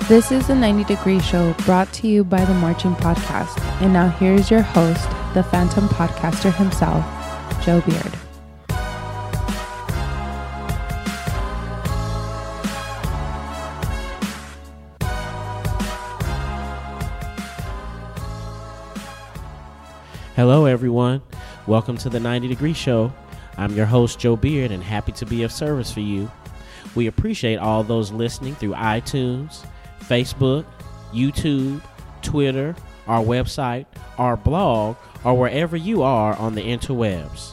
This is the 90 Degree Show brought to you by the Marching Podcast. And now here's your host, the Phantom Podcaster himself, Joe Beard. Hello, everyone. Welcome to the 90 Degree Show. I'm your host, Joe Beard, and happy to be of service for you. We appreciate all those listening through iTunes, Facebook, YouTube, Twitter, our website, our blog, or wherever you are on the interwebs.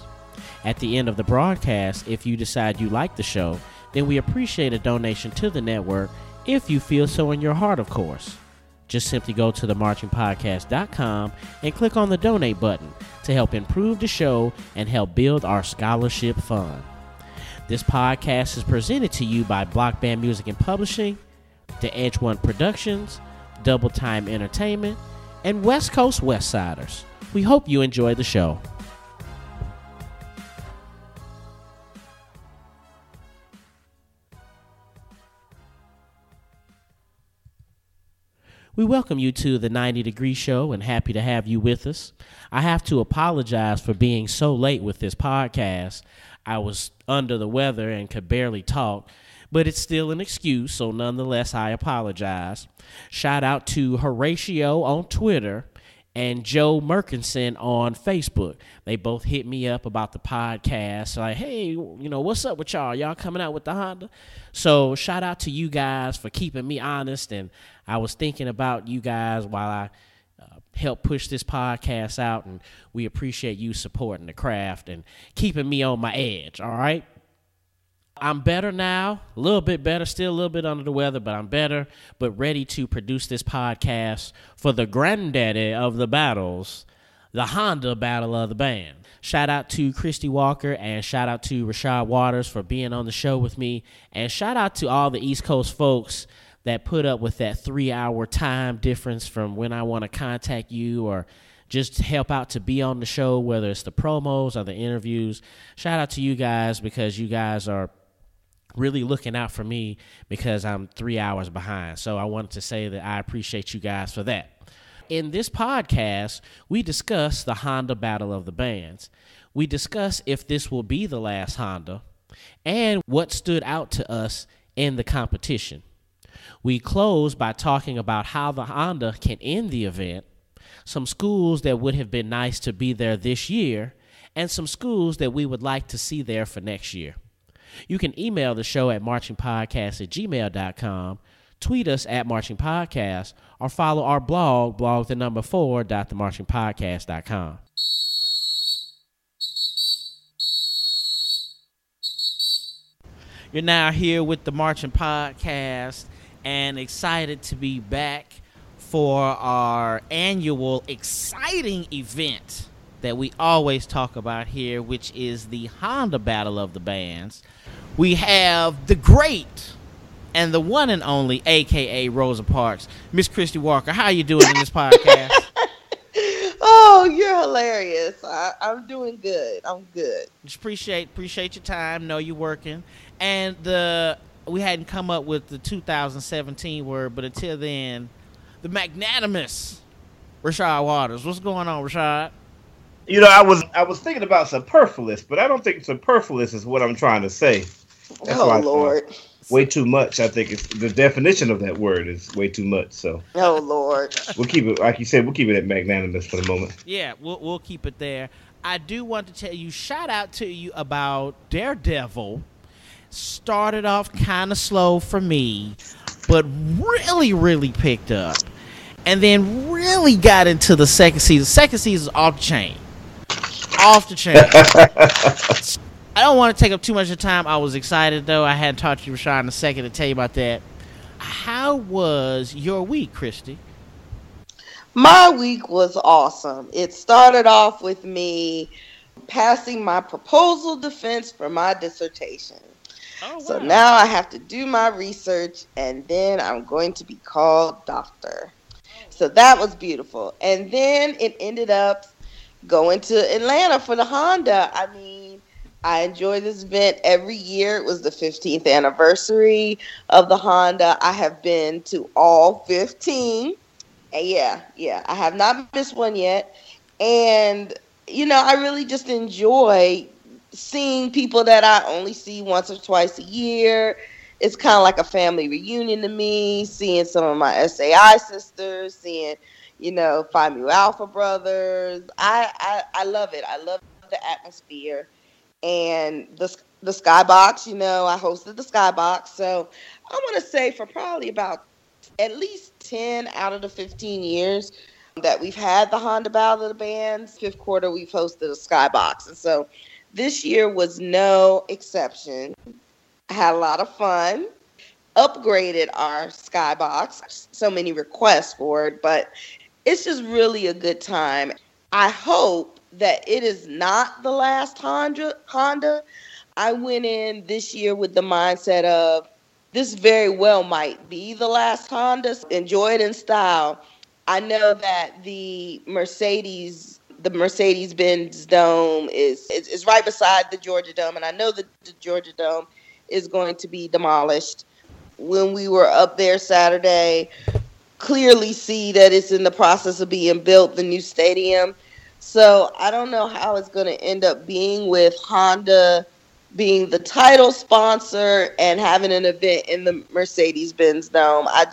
At the end of the broadcast, if you decide you like the show, then we appreciate a donation to the network if you feel so in your heart, of course. Just simply go to themarchingpodcast.com and click on the donate button to help improve the show and help build our scholarship fund. This podcast is presented to you by Block Band Music and Publishing, The Edge One Productions, Double Time Entertainment, and West Coast Westsiders. We hope you enjoy the show. We welcome you to the 90 Degree Show and happy to have you with us. I have to apologize for being so late with this podcast. I was under the weather and could barely talk, but it's still an excuse, so nonetheless, I apologize. Shout out to Horatio on Twitter and Joe Merkinson on Facebook. They both hit me up about the podcast, like, hey, what's up with y'all? Y'all coming out with the Honda? So shout out to you guys for keeping me honest, and I was thinking about you guys while I help push this podcast out, and we appreciate you supporting the craft and keeping me on my edge, all right? I'm better now, a little bit better, still a little bit under the weather, but I'm better, but ready to produce this podcast for the granddaddy of the battles, the Honda Battle of the Band. Shout out to Christy Walker and shout out to Rashad Waters for being on the show with me, and shout out to all the East Coast folks that put up with that 3-hour time difference from when I want to contact you or just help out to be on the show, whether it's the promos or the interviews. Shout out to you guys because you guys are really looking out for me because I'm 3 hours behind. So I wanted to say that I appreciate you guys for that. In this podcast, we discuss the Honda Battle of the Bands. We discuss if this will be the last Honda and what stood out to us in the competition. We close by talking about how the Honda can end the event, some schools that would have been nice to be there this year, and some schools that we would like to see there for next year. You can email the show at marchingpodcast@gmail.com, tweet us at marchingpodcast, or follow our blog, blog4.themarchingpodcast.com. You're now here with the Marching Podcast and excited to be back for our annual exciting event that we always talk about here, which is the Honda Battle of the Bands. We have the great and the one and only, a.k.a. Rosa Parks, Miss Christy Walker. How you doing in this podcast? Oh, you're hilarious. I'm doing good. I'm good. Just appreciate your time. Know you're working. And we hadn't come up with the 2017 word, but until then, the magnanimous Rashad Waters. What's going on, Rashad? I was thinking about superfluous, but I don't think superfluous is what I'm trying to say. That's Lord. Way too much. I think it's the definition of that word is way too much. So. Oh, Lord. We'll keep it, like you said, we'll keep it at magnanimous for the moment. Yeah, we'll keep it there. I do want to tell you, shout out to you about Daredevil. Started off kind of slow for me, but really, really picked up. And then really got into the second season. Second season is off the chain. Off the chain. I don't want to take up too much of the time. I was excited, though. I hadn't talked to you, Rashad, in a second to tell you about that. How was your week, Christy? My week was awesome. It started off with me passing my proposal defense for my dissertation. Oh, wow. So now I have to do my research, and then I'm going to be called doctor. So that was beautiful. And then it ended up going to Atlanta for the Honda. I mean, I enjoy this event every year. It was the 15th anniversary of the Honda. I have been to all 15. And yeah, I have not missed one yet. And, I really just enjoy seeing people that I only see once or twice a year. It's kind of like a family reunion to me, seeing some of my SAI sisters, seeing, Phi Mu Alpha brothers. I love it. I love the atmosphere. And the Skybox, I hosted the Skybox. So I want to say for probably about at least 10 out of the 15 years that we've had the Honda Battle of the Bands, fifth quarter, we've hosted a Skybox. And so this year was no exception. I had a lot of fun, upgraded our Skybox, so many requests for it, but it's just really a good time. I hope that it is not the last Honda. I went in this year with the mindset of this very well might be the last Honda. Enjoy it in style. I know that the Mercedes-Benz Dome is right beside the Georgia Dome, and I know that the Georgia Dome is going to be demolished. When we were up there Saturday, clearly see that it's in the process of being built, the new stadium. So I don't know how it's going to end up being with Honda being the title sponsor and having an event in the Mercedes-Benz Dome. I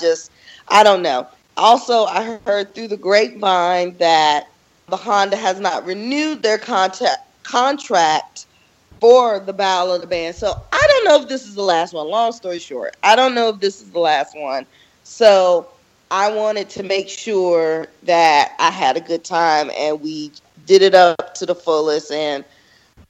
don't know. Also, I heard through the grapevine that the Honda has not renewed their contract for the Battle of the Band. So I don't know if this is the last one. Long story short, I don't know if this is the last one. So I wanted to make sure that I had a good time and we did it up to the fullest. And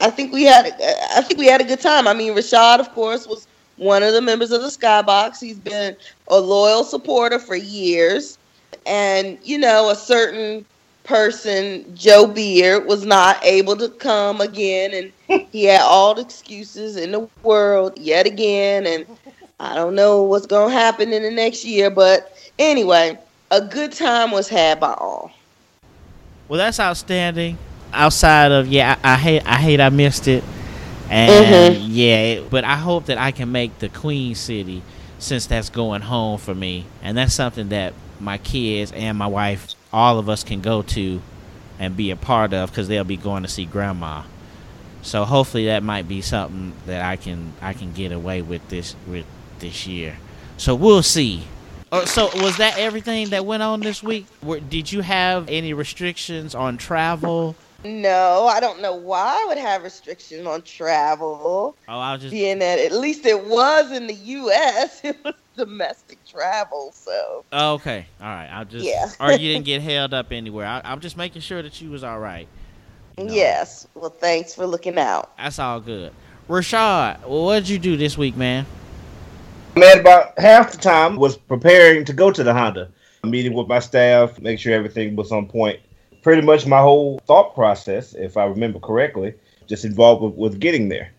I think we had a good time. I mean, Rashad, of course, was one of the members of the Skybox. He's been a loyal supporter for years. And, a certain person, Joe Beard, was not able to come again. And he had all the excuses in the world yet again. And I don't know what's going to happen in the next year. But anyway, a good time was had by all. Well, that's outstanding. Outside of, I hate I missed it. And but I hope that I can make the Queen City, since that's going home for me. And that's something that my kids and my wife, all of us can go to and be a part of, because they'll be going to see Grandma. So hopefully that might be something that I can get away with this year. So we'll see. So was that everything that went on this week? Did you have any restrictions on travel? No, I don't know why I would have restrictions on travel. Oh, I was just being that at least it was in the U.S. It was domestic travel, so. Okay, all right. Or you didn't get held up anywhere. I'm just making sure that you was all right. Yes. Well, thanks for looking out. That's all good. Rashad, what did you do this week, man? Man, about half the time was preparing to go to the Honda, meeting with my staff, make sure everything was on point. Pretty much my whole thought process, if I remember correctly, just involved with getting there.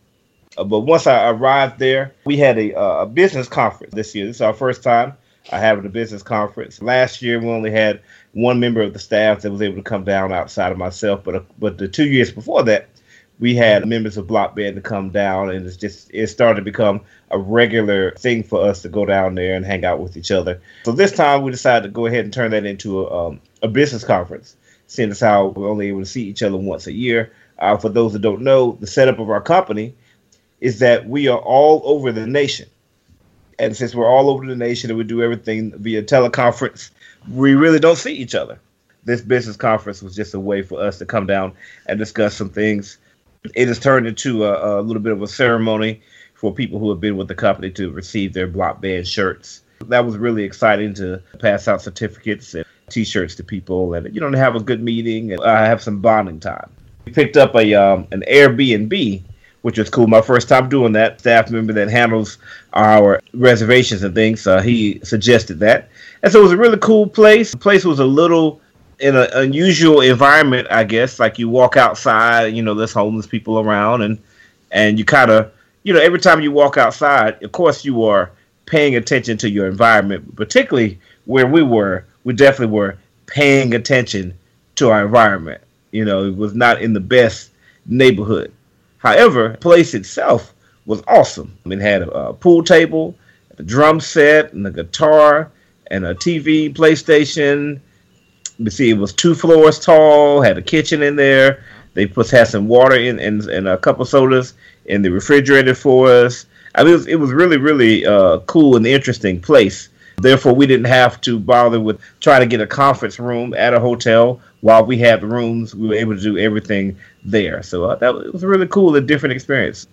But once I arrived there, we had a business conference this year. This is our first time having a business conference. Last year, we only had one member of the staff that was able to come down outside of myself. But the 2 years before that, we had members of Block Band to come down, and it started to become a regular thing for us to go down there and hang out with each other. So this time, we decided to go ahead and turn that into a business conference, seeing as how we're only able to see each other once a year. For those that don't know, the setup of our company is that we are all over the nation. And since we're all over the nation and we do everything via teleconference, we really don't see each other. This business conference was just a way for us to come down and discuss some things. It has turned into a little bit of a ceremony for people who have been with the company to receive their Block Band shirts. That was really exciting, to pass out certificates and T-shirts to people, and to have a good meeting and have some bonding time. We picked up an Airbnb, which was cool. My first time doing that. Staff member that handles our reservations and things, he suggested that. And so it was a really cool place. The place was a little in an unusual environment, I guess. Like you walk outside, there's homeless people around, and you kind of, every time you walk outside, of course you are paying attention to your environment, particularly where we definitely were paying attention to our environment. It was not in the best neighborhood. However, the place itself was awesome. It had a pool table, a drum set, and a guitar, and a TV, PlayStation. You see, it was 2 floors tall, had a kitchen in there. They had some water and a couple sodas in the refrigerator for us. I mean, it was really, really cool and interesting place. Therefore, we didn't have to bother with trying to get a conference room at a hotel while we had the rooms. We were able to do everything there. So that was a really cool and different experience.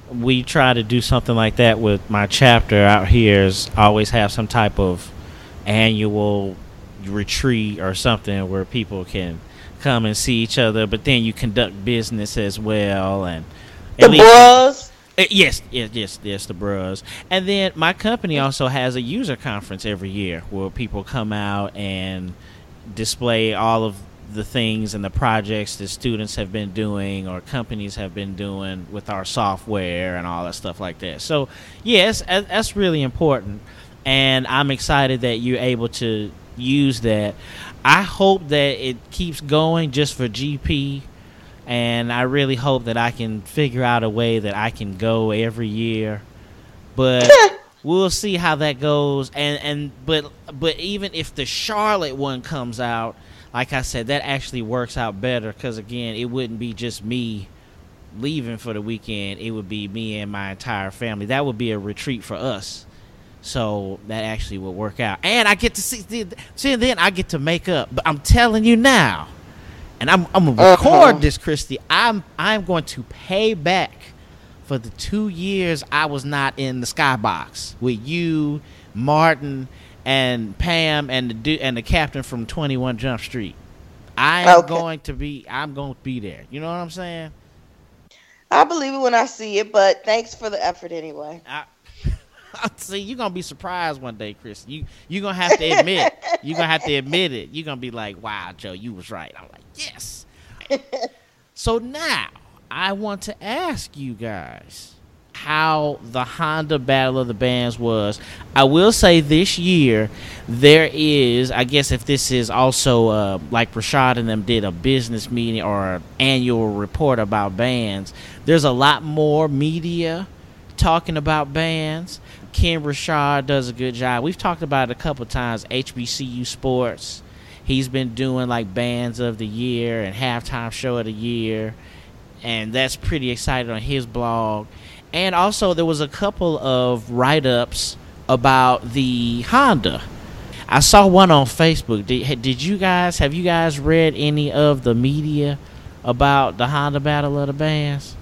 We try to do something like that with my chapter out here. Is always have some type of annual retreat or something where people can come and see each other, but then you conduct business as well. And the bros. Yes, the bros. And then my company also has a user conference every year where people come out and display all of the things and the projects that students have been doing or companies have been doing with our software and all that stuff like that. So, yes, that's really important. And I'm excited that you're able to use that. I hope that it keeps going just for GP. And I really hope that I can figure out a way that I can go every year, but we'll see how that goes. But even if the Charlotte one comes out, like I said, that actually works out better because again, it wouldn't be just me leaving for the weekend; it would be me and my entire family. That would be a retreat for us, so that actually would work out. And I get to see, then I get to make up. But I'm telling you now. And I'm gonna record this, Christy. I'm going to pay back for the 2 years I was not in the Skybox with you, Martin, and Pam, and the captain from 21 Jump Street. I'm going to be there. You know what I'm saying? I believe it when I see it, but thanks for the effort anyway. See, you're gonna be surprised one day, Chris. You're gonna have to admit. You're gonna have to admit it. You're gonna be like, "Wow, Joe, you was right." I'm like, "Yes." So now I want to ask you guys how the Honda Battle of the Bands was. I will say this year there is, I guess, if this is also like Rashad and them did a business meeting or an annual report about bands. There's a lot more media talking about bands. Ken Rashad does a good job. We've talked about it a couple times. HBCU Sports, he's been doing like bands of the year and halftime show of the year, and that's pretty exciting on his blog. And also there was a couple of write-ups about the Honda. I saw one on Facebook. Have you guys read any of the media about the Honda Battle of the Bands?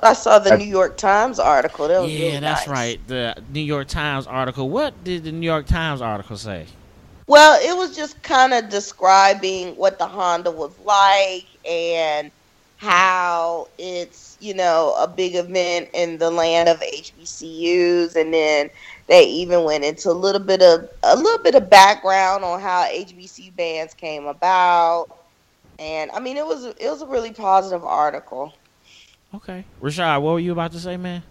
I saw the New York Times article. That was really that's nice. right. The New York Times article. What did the New York Times article say? Well, it was just kind of describing what the Honda was like and how it's, a big event in the land of HBCUs, and then they even went into a little bit of background on how HBCU bands came about. And I mean, it was a really positive article. Okay. Rashad, what were you about to say, man?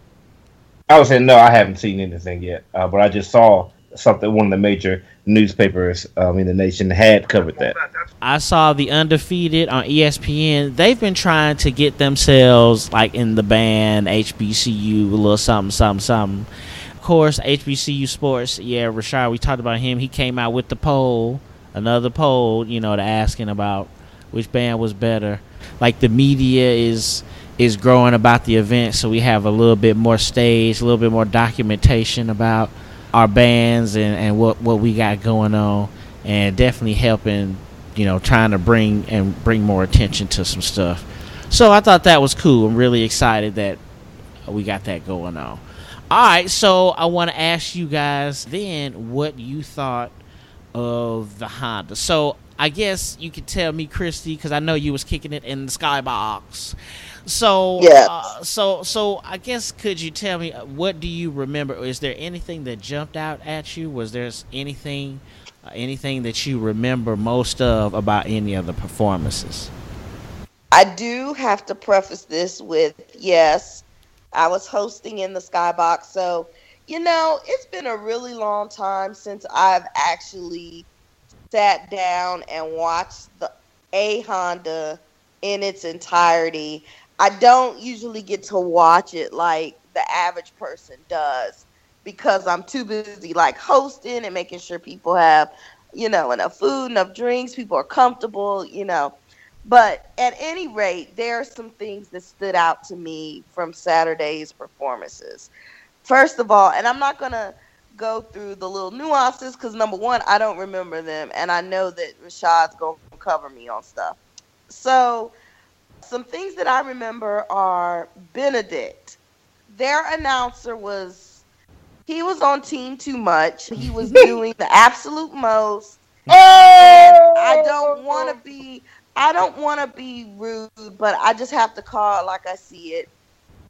I was saying, no, I haven't seen anything yet, but I just saw something. One of the major newspapers in the nation had covered that. I saw the Undefeated on ESPN. They've been trying to get themselves like in the band HBCU, a little something. Of course, HBCU Sports. Yeah, Rashad, we talked about him. He came out with another poll, to asking about which band was better. Like the media is growing about the event, so we have a little bit more stage, a little bit more documentation about our bands and what we got going on, and definitely helping, trying to bring more attention to some stuff. So I thought that was cool. I'm really excited that we got that going on. All right, so I want to ask you guys then what you thought of the Honda. So I guess you could tell me, Christy, because I know you was kicking it in the Skybox. So, yeah. So I guess could you tell me what do you remember? Is there anything that jumped out at you? Was there anything that you remember most of about any of the performances? I do have to preface this with, yes, I was hosting in the Skybox, so it's been a really long time since I've actually sat down and watched a Honda in its entirety. I don't usually get to watch it like the average person does because I'm too busy like hosting and making sure people have, enough food, enough drinks, people are comfortable, But at any rate, there are some things that stood out to me from Saturday's performances. First of all, and I'm not going to go through the little nuances because, number one, I don't remember them, and I know that Rashad's going to cover me on stuff. So some things that I remember are Benedict. Their announcer he was on Team Too Much. He was doing the absolute most. And I don't want to be rude, but I just have to call it like I see it.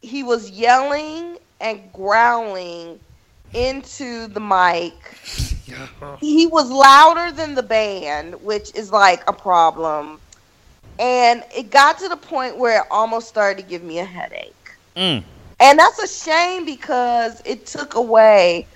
He was yelling and growling into the mic. He was louder than the band, which is like a problem. And it got to the point where it almost started to give me a headache. And that's a shame because it took away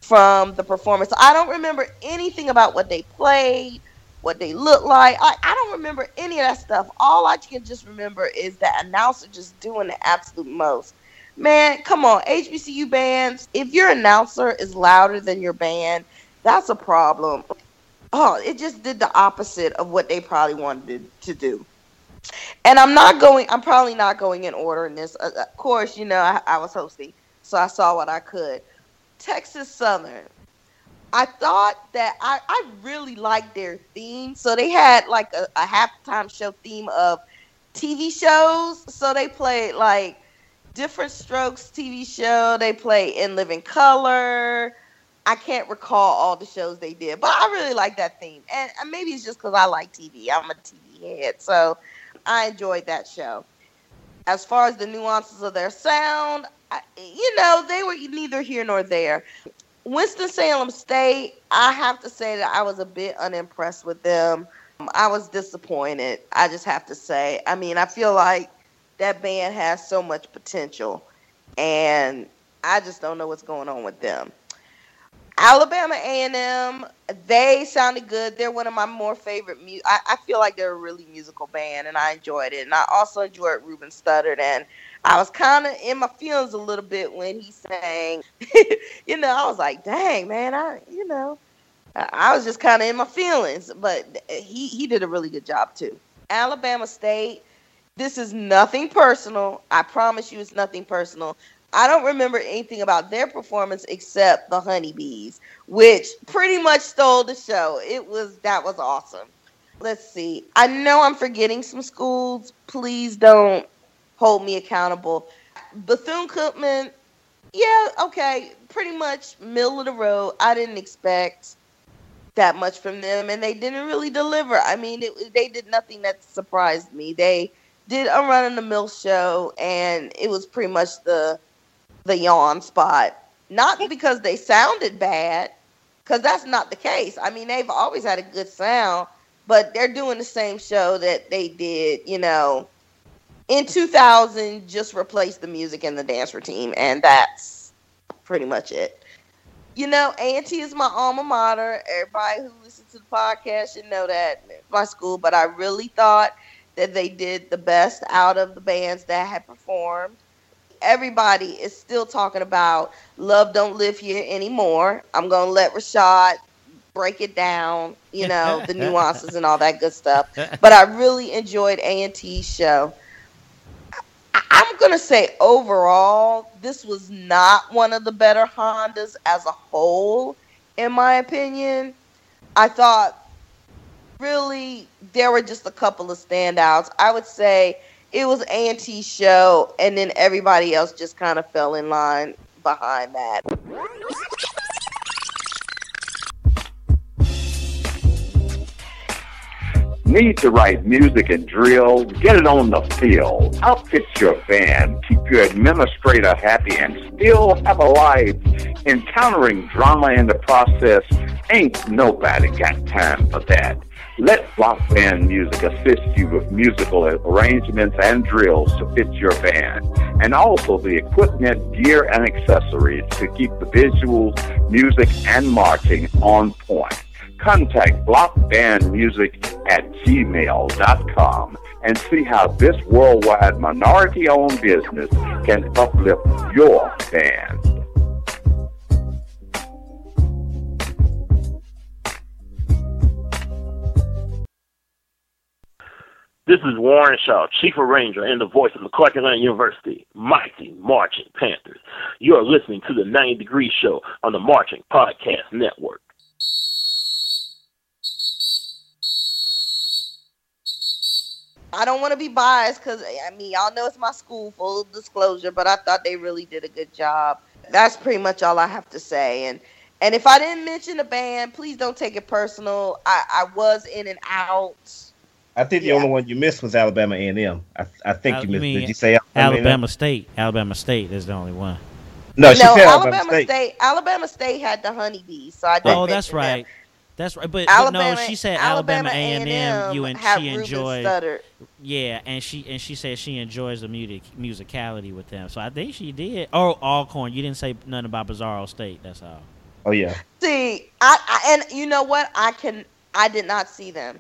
from the performance. I don't remember anything about what they played, what they looked like. I don't remember any of that stuff. All I can just remember is that announcer just doing the absolute most. Man, come on, HBCU bands, if your announcer is louder than your band, that's a problem. Oh, it just did the opposite of what they probably wanted to do. And I'm probably not going in order in this. Of course, I was hosting, so I saw what I could. Texas Southern. I thought that I really liked their theme. So they had like a halftime show theme of TV shows. So they played like Different Strokes TV show. They played In Living Color. I can't recall all the shows they did, but I really like that theme. And maybe it's just because I like TV. I'm a TV head, so I enjoyed that show. As far as the nuances of their sound, they were neither here nor there. Winston-Salem State, I have to say that I was a bit unimpressed with them. I was disappointed, I just have to say. I mean, I feel like that band has so much potential, and I just don't know what's going on with them. Alabama A&M, they sounded good. They're one of my more favorite I feel like they're a really musical band, and I enjoyed it. And I also enjoyed Ruben Studdard, and I was kind of in my feelings a little bit when he sang. I was like, dang, man, I was just kind of in my feelings. But he did a really good job, too. Alabama State, this is nothing personal. I promise you it's nothing personal. I don't remember anything about their performance except the Honeybees, which pretty much stole the show. That was awesome. Let's see. I know I'm forgetting some schools. Please don't hold me accountable. Bethune-Cookman, yeah, okay, pretty much middle of the road. I didn't expect that much from them, and they didn't really deliver. I mean, they did nothing that surprised me. They did a run-of-the-mill show, and it was pretty much the yawn spot. Not because they sounded bad, because that's not the case. I mean, they've always had a good sound, but they're doing the same show that they did, in 2000, just replace the music and the dance routine, and that's pretty much it. A&T is my alma mater. Everybody who listens to the podcast should know that it's my school, but I really thought that they did the best out of the bands that had performed. Everybody is still talking about Love Don't Live Here anymore. I'm going to let Rashad break it down, the nuances and all that good stuff. But I really enjoyed A&T's show. I'm going to say overall, this was not one of the better Hondas as a whole, in my opinion. I thought really there were just a couple of standouts. I would say it was A&T's show, and then everybody else just kind of fell in line behind that. Need to write music and drill? Get it on the field. Outfit your band. Keep your administrator happy and still have a life. Encountering drama in the process, ain't nobody got time for that. Let Block Band Music assist you with musical arrangements and drills to fit your band, and also the equipment, gear, and accessories to keep the visuals, music, and marching on point. Contact blockbandmusic@gmail.com. and see how this worldwide minority-owned business can uplift your band. This is Warren Shaw, Chief Arranger and the voice of McClarkenland University, Mighty Marching Panthers. You are listening to the 90 Degree Show on the Marching Podcast Network. I don't want to be biased because, I mean, y'all know it's my school, full disclosure, but I thought they really did a good job. That's pretty much all I have to say. And if I didn't mention the band, please don't take it personal. I was in and out. I think the only one you missed was Alabama A&M. I think you missed. Did you say Alabama State? Alabama State is the only one. No, she said Alabama State. Alabama State had the honeybees, so I didn't. Oh, that's right. Them. That's right. But no, she said Alabama A&M. She enjoyed. Yeah, and she said she enjoys the musicality with them. So I think she did. Oh, Alcorn. You didn't say nothing about Bizarro State. That's all. Oh yeah. See, and you know what? I did not see them.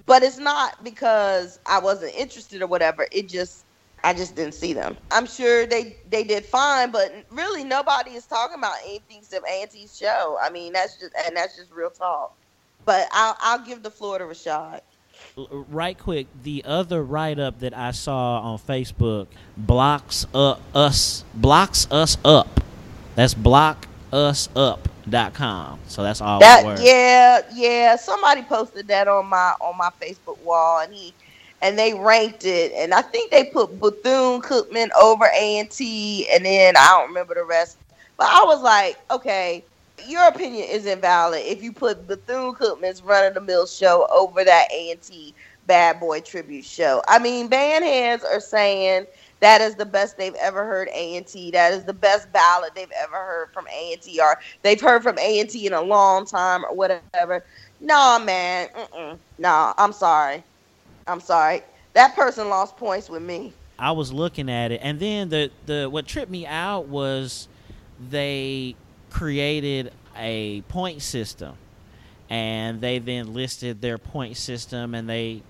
But it's not because I wasn't interested or whatever. I just didn't see them. I'm sure they did fine, but really nobody is talking about anything except A&T's show. I mean, that's just real talk. But I'll give the floor to Rashad. Right quick, the other write-up that I saw on Facebook blocks us up. That's blockusup.com. So that's all one word. Yeah. Somebody posted that on my Facebook wall, and they ranked it, and I think they put Bethune-Cookman over A&T, and then I don't remember the rest. But I was like, okay, your opinion is invalid if you put Bethune-Cookman's run-of-the-mill show over that A&T Bad Boy tribute show. I mean, band heads are saying that is the best they've ever heard A&T. That is the best ballad they've ever heard from A&T, or they've heard from A&T in a long time, or whatever. Nah, man. Nah, I'm sorry. That person lost points with me. I was looking at it, and then the what tripped me out was they created a point system, and they then listed their point system, and they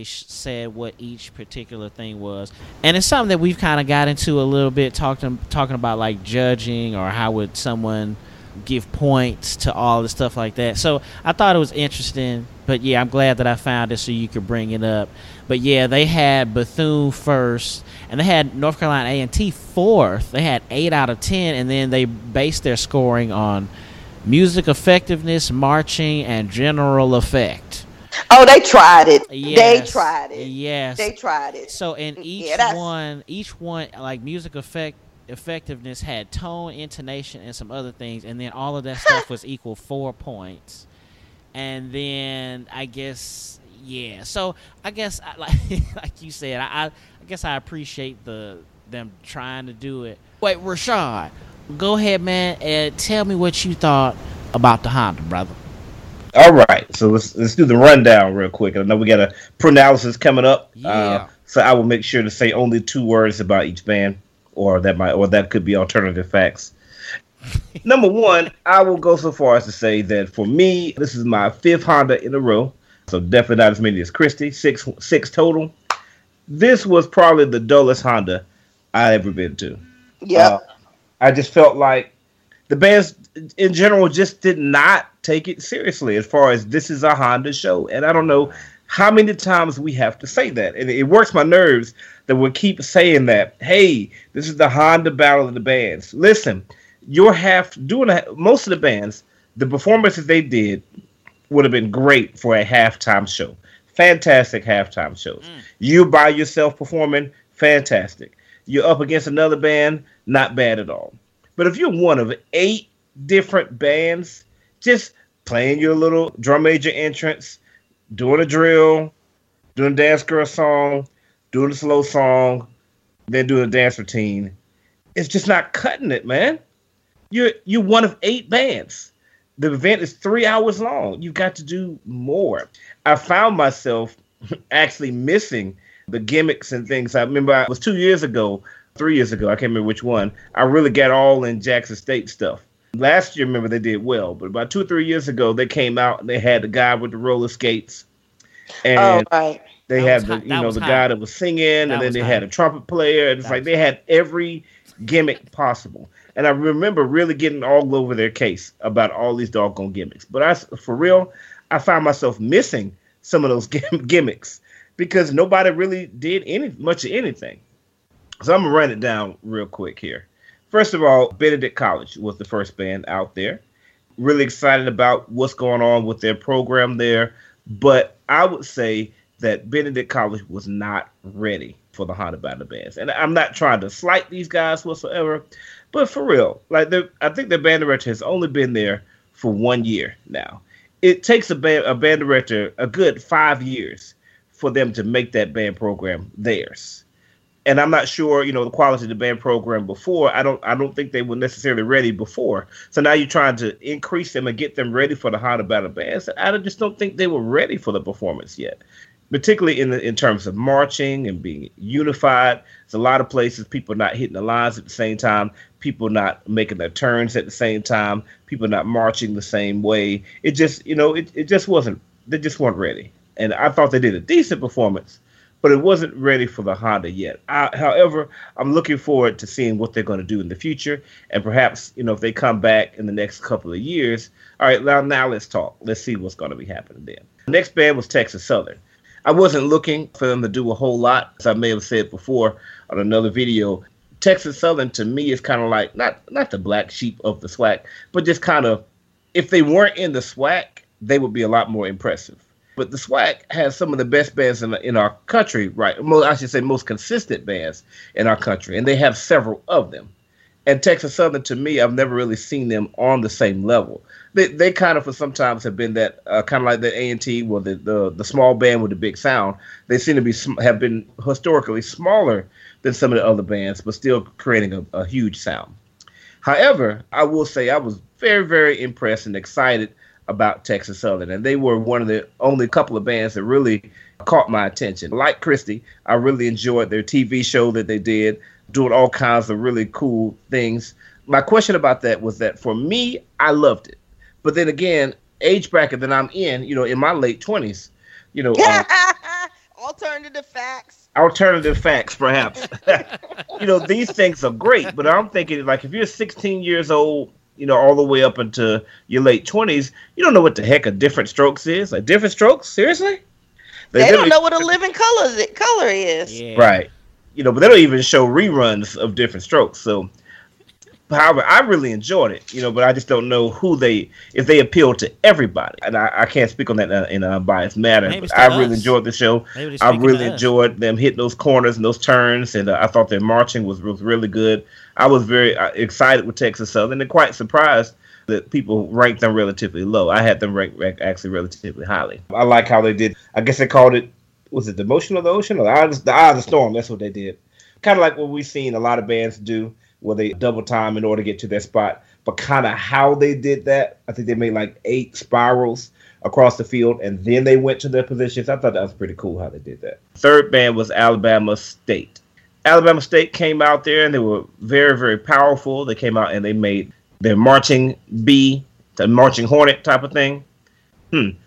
said what each particular thing was. And it's something that we've kind of got into a little bit, talking about like judging, or how would someone give points to all the stuff like that. So I thought it was interesting, but yeah, I'm glad that I found it so you could bring it up. But yeah, they had Bethune first, and they had North Carolina A&T fourth. They had 8 out of 10, and then they based their scoring on music effectiveness, marching, and general effect. Oh, they tried it. Yes. They tried it. Yes. They tried it. So in each one, like music effectiveness had tone, intonation, and some other things, and then all of that stuff was equal 4 points. And then I guess, yeah. So I guess, like you said, I guess I appreciate them trying to do it. Wait, Rashad, go ahead, man, and tell me what you thought about the Honda, brother. All right, so let's do the rundown real quick. I know we got a pre-analysis coming up, so I will make sure to say only 2 words about each band, or that could be alternative facts. Number 1, I will go so far as to say that for me, this is my 5th Honda in a row, so definitely not as many as Christy. 6 total. This was probably the dullest Honda I ever been to. Yeah, I just felt like the bands in general just did not take it seriously as far as this is a Honda show. And I don't know how many times we have to say that. And it works my nerves that we keep saying that, hey, this is the Honda Battle of the Bands. Listen, most of the bands, the performances they did would have been great for a halftime show. Fantastic halftime shows. You by yourself performing, fantastic. You're up against another band, not bad at all. But if you're one of 8 different bands, just playing your little drum major entrance, doing a drill, doing a dance girl song, doing a slow song, then doing a dance routine, it's just not cutting it, man. You're one of 8 bands. The event is 3 hours long. You've got to do more. I found myself actually missing the gimmicks and things. I remember it was 3 years ago, I can't remember which one. I really got all in Jackson State stuff. Last year, remember, they did well, but about 2 or 3 years ago, they came out and they had the guy with the roller skates. And They That had was the hot. That was the hot. guy that was singing, and That then was they hot. had a trumpet player. And it's That like was they had every gimmick possible. And I remember really getting all over their case about all these doggone gimmicks. But for real, I found myself missing some of those gimmicks because nobody really did much of anything. So I'm gonna run it down real quick here. First of all, Benedict College was the first band out there. Really excited about what's going on with their program there. But I would say that Benedict College was not ready for the Honda Battle Bands. And I'm not trying to slight these guys whatsoever, but for real, like I think the band director has only been there for 1 year now. It takes a band director a good 5 years for them to make that band program theirs. And I'm not sure, the quality of the band program before. I don't think they were necessarily ready before. So now you're trying to increase them and get them ready for the Honda Battle Bands. I just don't think they were ready for the performance yet, particularly in terms of marching and being unified. There's a lot of places people not hitting the lines at the same time, people not making their turns at the same time, people not marching the same way. It just, it just wasn't. They just weren't ready. And I thought they did a decent performance, but it wasn't ready for the Honda yet. However, I'm looking forward to seeing what they're going to do in the future. And perhaps, if they come back in the next couple of years. All right, now let's talk. Let's see what's going to be happening then. The next band was Texas Southern. I wasn't looking for them to do a whole lot, as I may have said before on another video. Texas Southern, to me, is kind of like, not the black sheep of the SWAC, but just kind of, if they weren't in the SWAC, they would be a lot more impressive. But the SWAC has some of the best bands in our country, right? I should say most consistent bands in our country, and they have several of them. And Texas Southern, to me, I've never really seen them on the same level. They kind of, for sometimes, have been that kind of like the A&T, well, the small band with the big sound. They seem to have been historically smaller than some of the other bands, but still creating a huge sound. However, I will say I was very, very impressed and excited about Texas Southern, and they were one of the only couple of bands that really caught my attention. Like Christy, I really enjoyed their TV show that they did, doing all kinds of really cool things. My question about that was that for me, I loved it. But then again, age bracket that I'm in my late 20s, Alternative facts, perhaps. These things are great, but I'm thinking, like, if you're 16 years old, all the way up into your late 20s, you don't know what the heck a Different Strokes is. Like, Different Strokes? Seriously? They don't know what a living color is. Yeah. Right. But they don't even show reruns of Different Strokes. So, however, I really enjoyed it, but I just don't know if they appeal to everybody. And I can't speak on that in a unbiased manner. But I really enjoyed the show. I really enjoyed them hitting those corners and those turns. And I thought their marching was really good. I was very excited with Texas Southern and quite surprised that people ranked them relatively low. I had them ranked actually relatively highly. I like how they did. I guess they called it, was it the Motion of the Ocean or the Eye of the Storm? That's what they did. Kind of like what we've seen a lot of bands do, where they double time in order to get to their spot. But kind of how they did that, I think they made like 8 spirals across the field, and then they went to their positions. I thought that was pretty cool how they did that. Third band was Alabama State. Alabama State came out there, and they were very, very powerful. They came out and they made their marching bee, the marching hornet type of thing,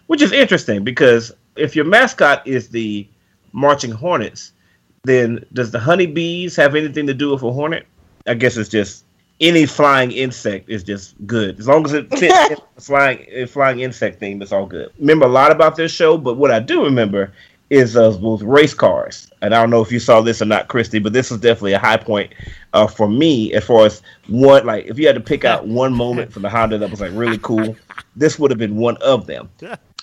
which is interesting because if your mascot is the marching hornets, then does the honeybees have anything to do with a hornet? I guess it's just any flying insect is just good. As long as it fits in the flying insect theme, it's all good. Remember a lot about this show, but what I do remember is those race cars. And I don't know if you saw this or not, Christy, but this was definitely a high point for me as far as one, like if you had to pick out one moment from the Honda that was like really cool, this would have been one of them.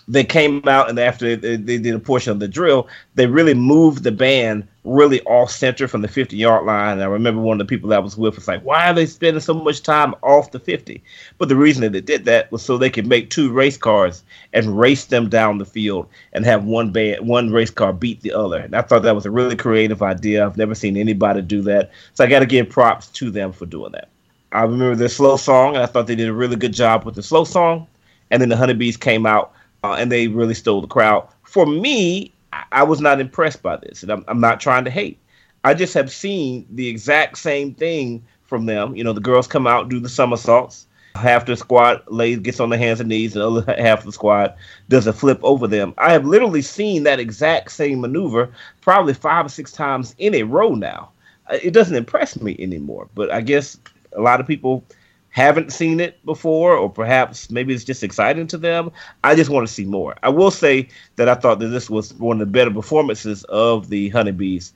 They came out, and after they did a portion of the drill, they really moved the band really off center from the 50-yard line. And I remember one of the people that I was with was like, why are they spending so much time off the 50? But the reason that they did that was so they could make 2 race cars and race them down the field and have one race car beat the other. And I thought that was a really creative idea. I've never seen anybody do that. So I got to give props to them for doing that. I remember their slow song, and I thought they did a really good job with the slow song. And then the Honeybees came out, and they really stole the crowd. For me, I was not impressed by this, and I'm not trying to hate. I just have seen the exact same thing from them. The girls come out, do the somersaults, Half the squad gets on their hands and knees, and the other half of the squad does a flip over them. I have literally seen that exact same maneuver probably 5 or 6 times in a row now. It doesn't impress me anymore, but I guess a lot of people haven't seen it before, or perhaps maybe it's just exciting to them. I just want to see more. I will say that I thought that this was one of the better performances of the Honeybees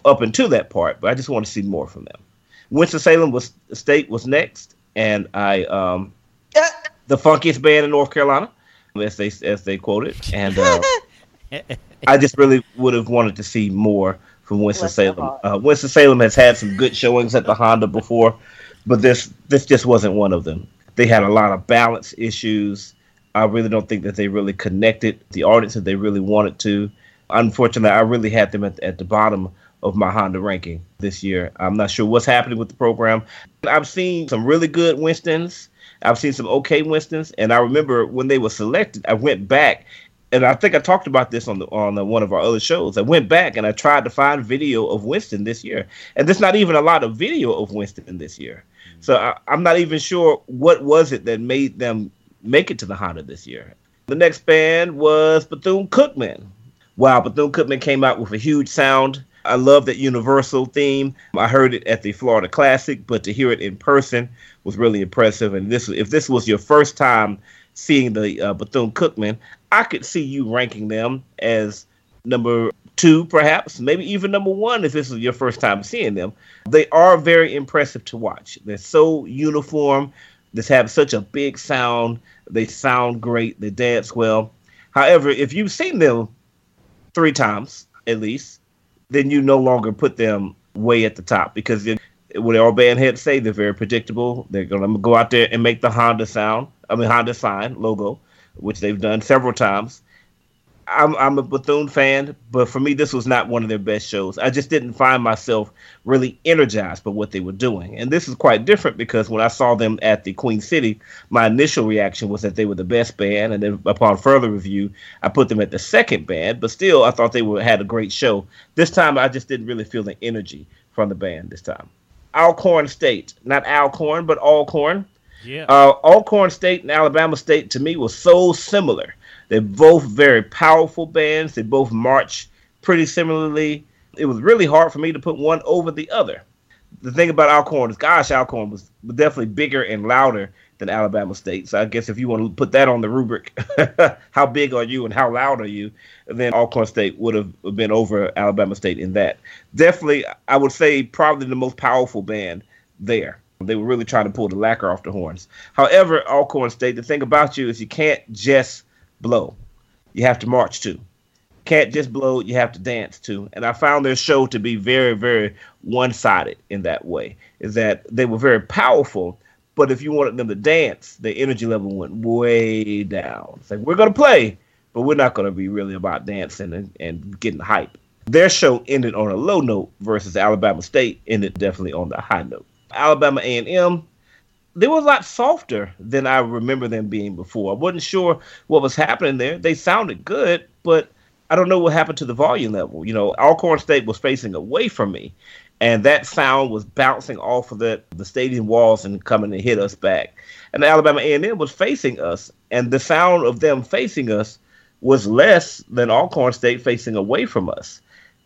up until that part, but I just want to see more from them. Winston-Salem State was next. And the funkiest band in North Carolina, as they quoted, and I just really would have wanted to see more from Winston-Salem. Winston-Salem has had some good showings at the Honda before, but this just wasn't one of them. They had a lot of balance issues. I really don't think that they really connected the audience that they really wanted to. Unfortunately, I really had them at the bottom of my Honda ranking this year. I'm not sure what's happening with the program. I've seen some really good Winstons. I've seen some okay Winstons, and I remember when they were selected, I went back, and I think I talked about this on one of our other shows. I went back and I tried to find video of Winston this year, and there's not even a lot of video of Winston this year. So I'm not even sure what was it that made them make it to the Honda this year. The next band was Bethune-Cookman. Wow, Bethune-Cookman came out with a huge sound. I love that Universal theme. I heard it at the Florida Classic, but to hear it in person was really impressive. And if this was your first time seeing the Bethune-Cookman, I could see you ranking them as number 2, perhaps, maybe even number 1 if this is your first time seeing them. They are very impressive to watch. They're so uniform. They have such a big sound. They sound great. They dance well. However, if you've seen them 3 times at least, then you no longer put them way at the top, because what our band heads say, they're very predictable. They're going to go out there and make the Honda sign logo, which they've done several times. I'm a Bethune fan, but for me, this was not one of their best shows. I just didn't find myself really energized by what they were doing. And this is quite different, because when I saw them at the Queen City, my initial reaction was that they were the best band. And then upon further review, I put them at the second band. But still, I thought they had a great show. This time, I just didn't really feel the energy from the band this time. Alcorn State. Not Alcorn, but Alcorn. Yeah. Alcorn State and Alabama State, to me, was so similar. They're both very powerful bands. They both march pretty similarly. It was really hard for me to put one over the other. The thing about Alcorn is, Alcorn was definitely bigger and louder than Alabama State. So I guess if you want to put that on the rubric, how big are you and how loud are you, then Alcorn State would have been over Alabama State in that. Definitely, I would say probably the most powerful band there. They were really trying to pull the lacquer off the horns. However, Alcorn State, the thing about you is you can't just blow. You have to march too. Can't just blow, you have to dance too. And I found their show to be very, very one-sided in that way, is that they were very powerful, but if you wanted them to dance, the energy level went way down. It's like, we're going to play, but we're not going to be really about dancing and getting hype. Their show ended on a low note versus Alabama State ended definitely on the high note. Alabama A&M, they were a lot softer than I remember them being before. I wasn't sure what was happening there. They sounded good, but I don't know what happened to the volume level. You know, Alcorn State was facing away from me, and that sound was bouncing off of the stadium walls and coming to hit us back. And Alabama A&M was facing us, and the sound of them facing us was less than Alcorn State facing away from us.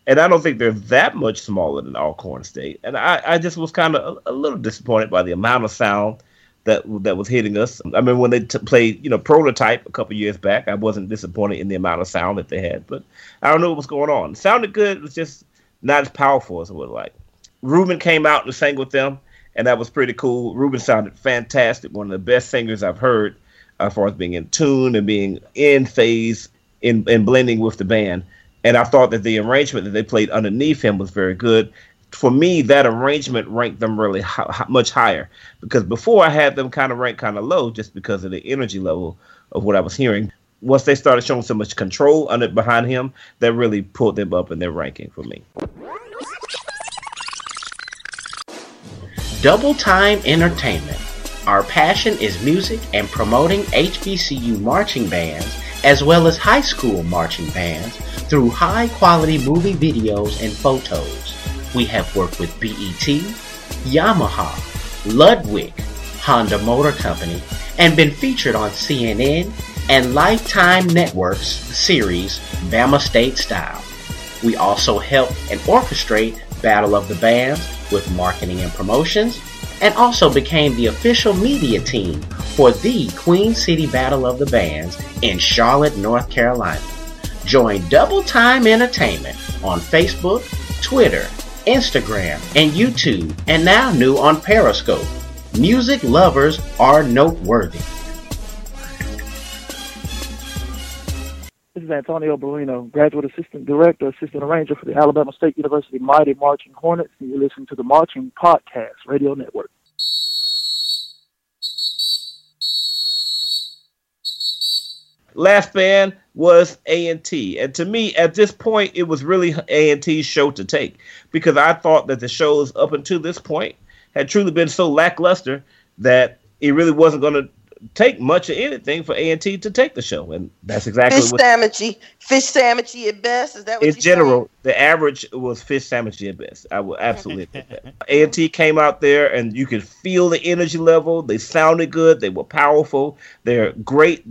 And I don't think they're that much smaller than Alcorn State. And I just was kind of a little disappointed by the amount of sound that was hitting us. I mean, when they played, Prototype a couple years back, I wasn't disappointed in the amount of sound that they had. But I don't know what was going on. It sounded good. It was just not as powerful as it would like. Ruben came out and sang with them, and that was pretty cool. Ruben sounded fantastic. One of the best singers I've heard as far as being in tune and being in phase in blending with the band. And I thought that the arrangement that they played underneath him was very good. For me, that arrangement ranked them really much higher, because before I had them kind of ranked kind of low just because of the energy level of what I was hearing. Once they started showing so much control behind him, that really pulled them up in their ranking for me. Double Time Entertainment. Our passion is music and promoting HBCU marching bands as well as high school marching bands through high-quality movie videos and photos. We have worked with BET, Yamaha, Ludwig, Honda Motor Company, and been featured on CNN and Lifetime Network's series Bama State Style. We also help and orchestrate Battle of the Bands with marketing and promotions, and also became the official media team for the Queen City Battle of the Bands in Charlotte, North Carolina. Join Double Time Entertainment on Facebook, Twitter, Instagram, and YouTube, and now new on Periscope. Music lovers are noteworthy. This is Antonio Barino, Graduate Assistant Director, Assistant Arranger for the Alabama State University Mighty Marching Hornets, and you're listening to the Marching Podcast Radio Network. Last band was A&T, and to me, at this point, it was really A&T's show to take, because I thought that the shows up until this point had truly been so lackluster that it really wasn't going to take much of anything for A&T to take the show, and that's exactly fish sandwichy at best. Is that what in general? The average was fish sandwichy at best. I will absolutely admit that. A&T came out there, and you could feel the energy level. They sounded good. They were powerful. They're great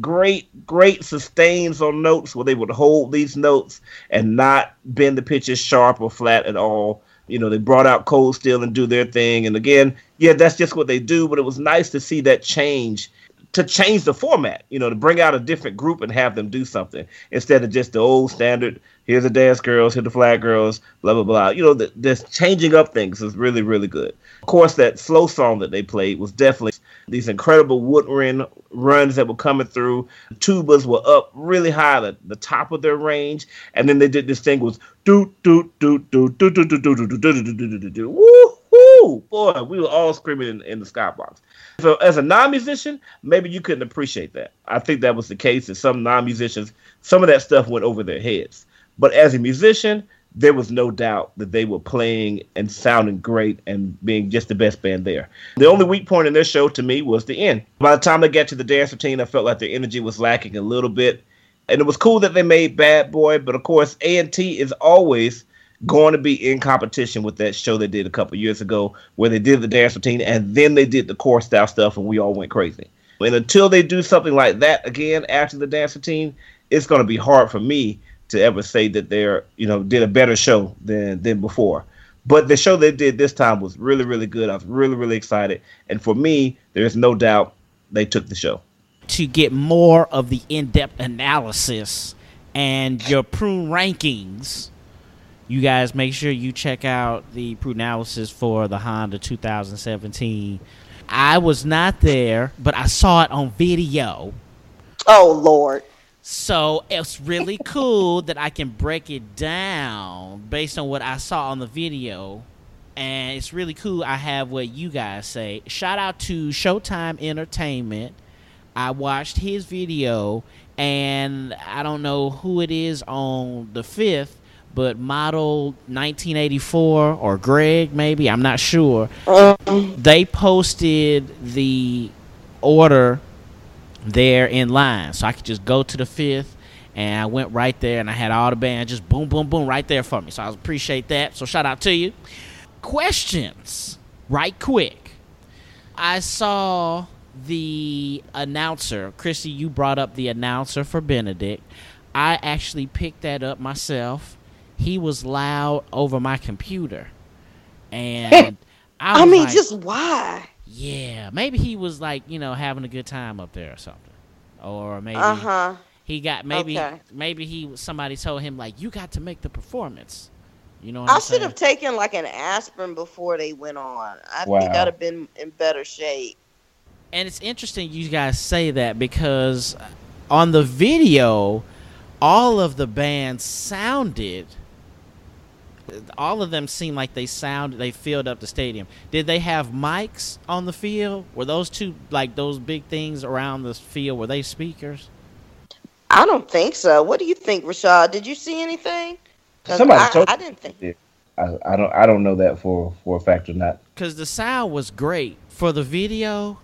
sustains on notes where they would hold these notes and not bend the pitches sharp or flat at all. You know, they brought out Cold Steel and do their thing, and again, yeah, that's just what they do. But it was nice to see that change. To change the format, you know, to bring out a different group and have them do something instead of just the old standard, here's the dance girls, here's the flag girls, blah, blah, blah. You know, this changing up things is really, really good. Of course, that slow song that they played was definitely these incredible woodwind runs that were coming through. The tubas were up really high at the top of their range. And then they did this thing was do, do, do, do, do, do, do, do, do, do, do, do, do, do, do. Woo-hoo! Boy, we were all screaming in the skybox. So as a non-musician, maybe you couldn't appreciate that. I think that was the case that some non-musicians, some of that stuff went over their heads. But as a musician, there was no doubt that they were playing and sounding great and being just the best band there. The only weak point in their show to me was the end. By the time they got to the dance routine, I felt like their energy was lacking a little bit. And it was cool that they made Bad Boy, but of course, A&T is always going to be in competition with that show they did a couple years ago where they did the dance routine and then they did the core style stuff and we all went crazy. And until they do something like that again after the dance routine, it's going to be hard for me to ever say that they're, you know, did a better show than before. But the show they did this time was really, really good. I was really, really excited. And for me, there's no doubt they took the show. To get more of the in-depth analysis and your prune rankings, you guys make sure you check out the analysis for the Honda 2017. I was not there, but I saw it on video. Oh, Lord. So it's really cool that I can break it down based on what I saw on the video. And it's really cool I have what you guys say. Shout out to Showtime Entertainment. I watched his video, and I don't know who it is on the 5th, but Model 1984 or Greg maybe, I'm not sure. They posted the order there in line, so I could just go to the 5th, and I went right there, and I had all the bands just boom, boom, boom right there for me. So I appreciate that. So shout out to you. Questions, right quick. I saw the announcer. Chrissy, you brought up the announcer for Benedict. I actually picked that up myself. He was loud over my computer. And I mean, like, just why? Yeah, maybe he was like, you know, having a good time up there or something. Or maybe he got, maybe somebody told him, like, you got to make the performance. You know what I'm saying? I should have taken like an aspirin before they went on. I think I'd have been in better shape. And it's interesting you guys say that because on the video, all of the bands sounded, all of them seemed like they filled up the stadium. Did they have mics on the field? Were those two, like those big things around the field, were they speakers? I don't think so. What do you think, Rashad? Did you see anything? Somebody told I didn't think. Yeah. I don't know that for a fact or not. Because the sound was great. For the video,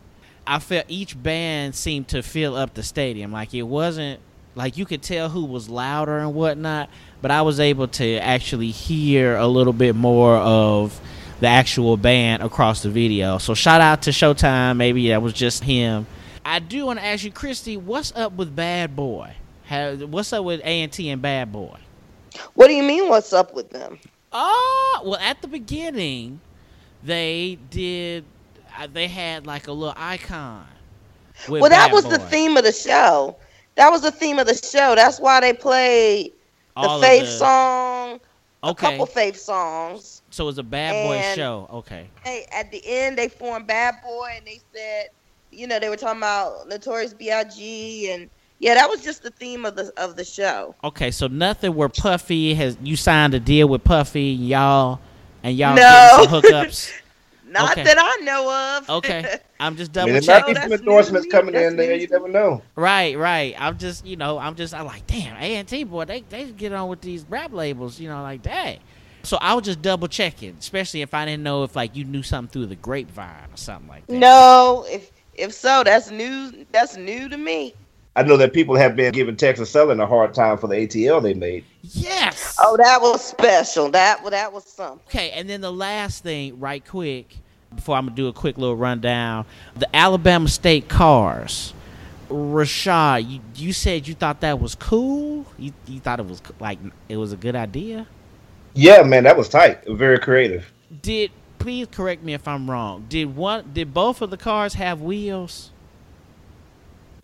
I felt each band seemed to fill up the stadium. Like it wasn't, like you could tell who was louder and whatnot, but I was able to actually hear a little bit more of the actual band across the video. So shout out to Showtime. Maybe that was just him. I do want to ask you, Christy, what's up with Bad Boy? What's up with A&T and Bad Boy? What do you mean, what's up with them? Oh, well, at the beginning, they had like a little icon. Well, that was the theme of the show. That's why they played the Faith song, a couple Faith songs. So it was a Bad Boy show. Okay. At the end, they formed Bad Boy, and they said, they were talking about Notorious B.I.G. and that was just the theme of the show. Okay, so nothing where Puffy you signed a deal with Puffy, y'all no. getting some hookups. Not that I know of. Okay, I'm just double checking. There might be some endorsements coming in there. You never know. Right. I'm like, damn, A&T boy, they get on with these rap labels, like that. So I was just double checking, especially if I didn't know if like you knew something through the grapevine or something like that. No, if so, that's new. That's new to me. I know that people have been giving Texas Southern a hard time for the ATL they made. Yes. Oh, that was special. That was something. Okay, and then the last thing, right quick, before I'm going to do a quick little rundown, the Alabama State Cars. Rashad, you said you thought that was cool? You thought it was like it was a good idea? Yeah, man, that was tight. Very creative. Please correct me if I'm wrong. Did both of the cars have wheels?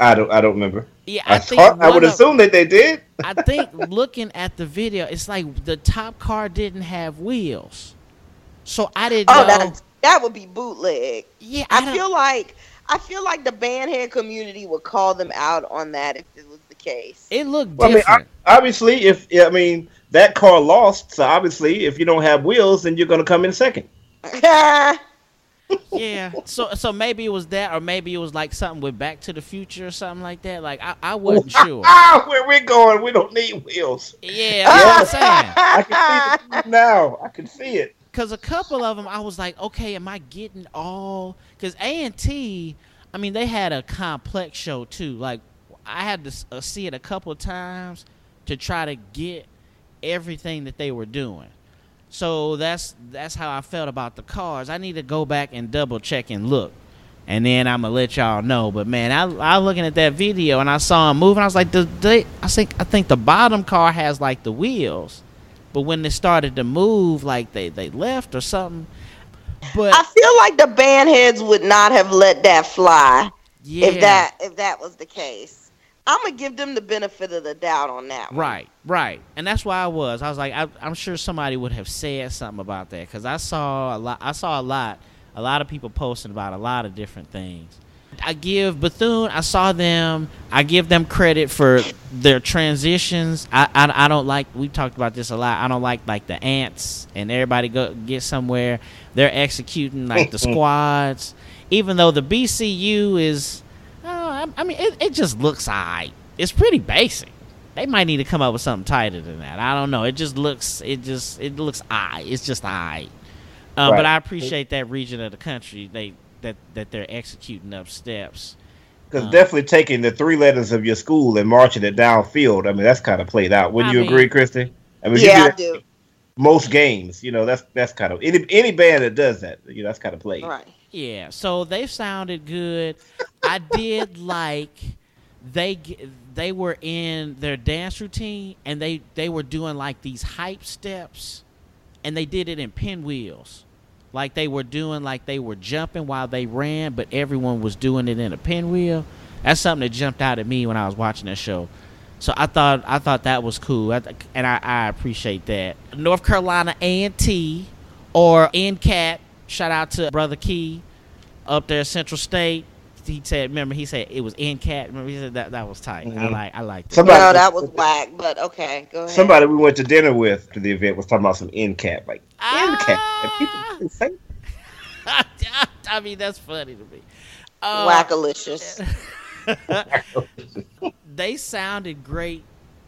I don't remember. Yeah, I would assume that they did. I think looking at the video, it's like the top car didn't have wheels. So I didn't know. That would be bootleg. Yeah, I feel like the bandhead community would call them out on that if it was the case. It looked different. Obviously, that car lost. So obviously, if you don't have wheels, then you're going to come in second. Yeah, so maybe it was that, or maybe it was like something with Back to the Future or something like that. Like I wasn't sure. Where we're going, we don't need wheels. Yeah, that's what I'm saying. I can see it now. I can see it. Because a couple of them, I was like, okay, am I getting all? Because A&T, I mean, they had a complex show too. Like I had to see it a couple of times to try to get everything that they were doing. So that's how I felt about the cars. I need to go back and double check and look, and then I'm gonna let y'all know. But man, I was looking at that video and I saw them moving. I was like, I think the bottom car has like the wheels, but when they started to move, like they left or something. But I feel like the bandheads would not have let that fly if that was the case. I'm going to give them the benefit of the doubt on that one. Right. And that's why I was like, I'm sure somebody would have said something about that, because I saw a lot of people posting about a lot of different things. I give Bethune, I give them credit for their transitions. I don't like, we've talked about this a lot, I don't like the ants and everybody get somewhere. They're executing like the squads, even though the BCU is, I mean, it just looks alright. It's pretty basic. They might need to come up with something tighter than that. I don't know. It looks alright. It's just alright. Right. But I appreciate that region of the country that they're executing up steps. Because definitely taking the three letters of your school and marching it downfield. I mean, that's kind of played out. Wouldn't you agree, Christy? I mean, yeah, I do. Most games, that's kind of any band that does that. That's kind of played. Right. Yeah, so they sounded good. I did like they were in their dance routine and they were doing like these hype steps, and they did it in pinwheels. Like they were doing like they were jumping while they ran, but everyone was doing it in a pinwheel. That's something that jumped out at me when I was watching that show. So I thought that was cool, and I appreciate that. North Carolina A&T or NCAT. Shout out to Brother Key up there at Central State. He said it was NCAT. Remember, he said that was tight. Mm-hmm. I liked it. No, that was whack, but okay, go ahead. Somebody we went to dinner with to the event was talking about some NCAT. Like, NCAT. And people say I mean, that's funny to me. Wackalicious. They sounded great,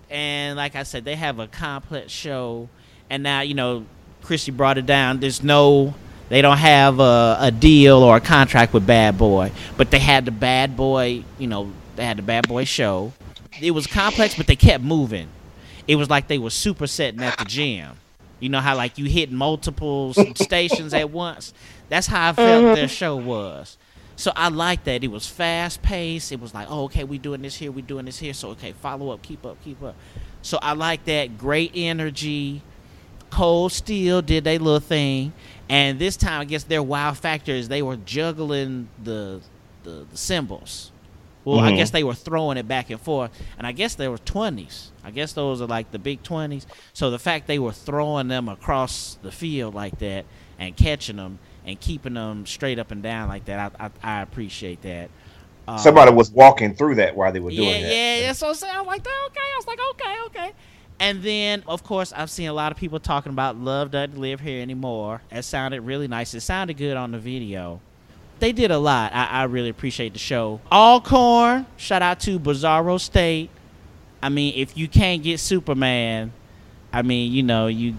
and like I said, they have a complex show. And now, Christy brought it down. They don't have a deal or a contract with Bad Boy, but they had the Bad Boy, they had the Bad Boy show. It was complex, but they kept moving. It was like they were supersetting at the gym. You know how like you hit multiple stations at once? That's how I felt their show was. So I liked that. It was fast paced. It was like, oh, okay, we doing this here, we doing this here. So okay, follow up, keep up. So I like that. Great energy. Cold Steel did their little thing. And this time I guess their wow factor is they were juggling the cymbals. Well, I guess they were throwing it back and forth, and I guess there were 20s. I guess those are like the big 20s. So the fact they were throwing them across the field like that and catching them and keeping them straight up and down like that, I appreciate that. Somebody was walking through that while they were doing that. Yeah. So I was like, okay. And then, of course, I've seen a lot of people talking about Love Doesn't Live Here Anymore. That sounded really nice. It sounded good on the video. They did a lot. I really appreciate the show. Alcorn, shout out to Bizarro State. I mean, if you can't get Superman, I mean, you know, you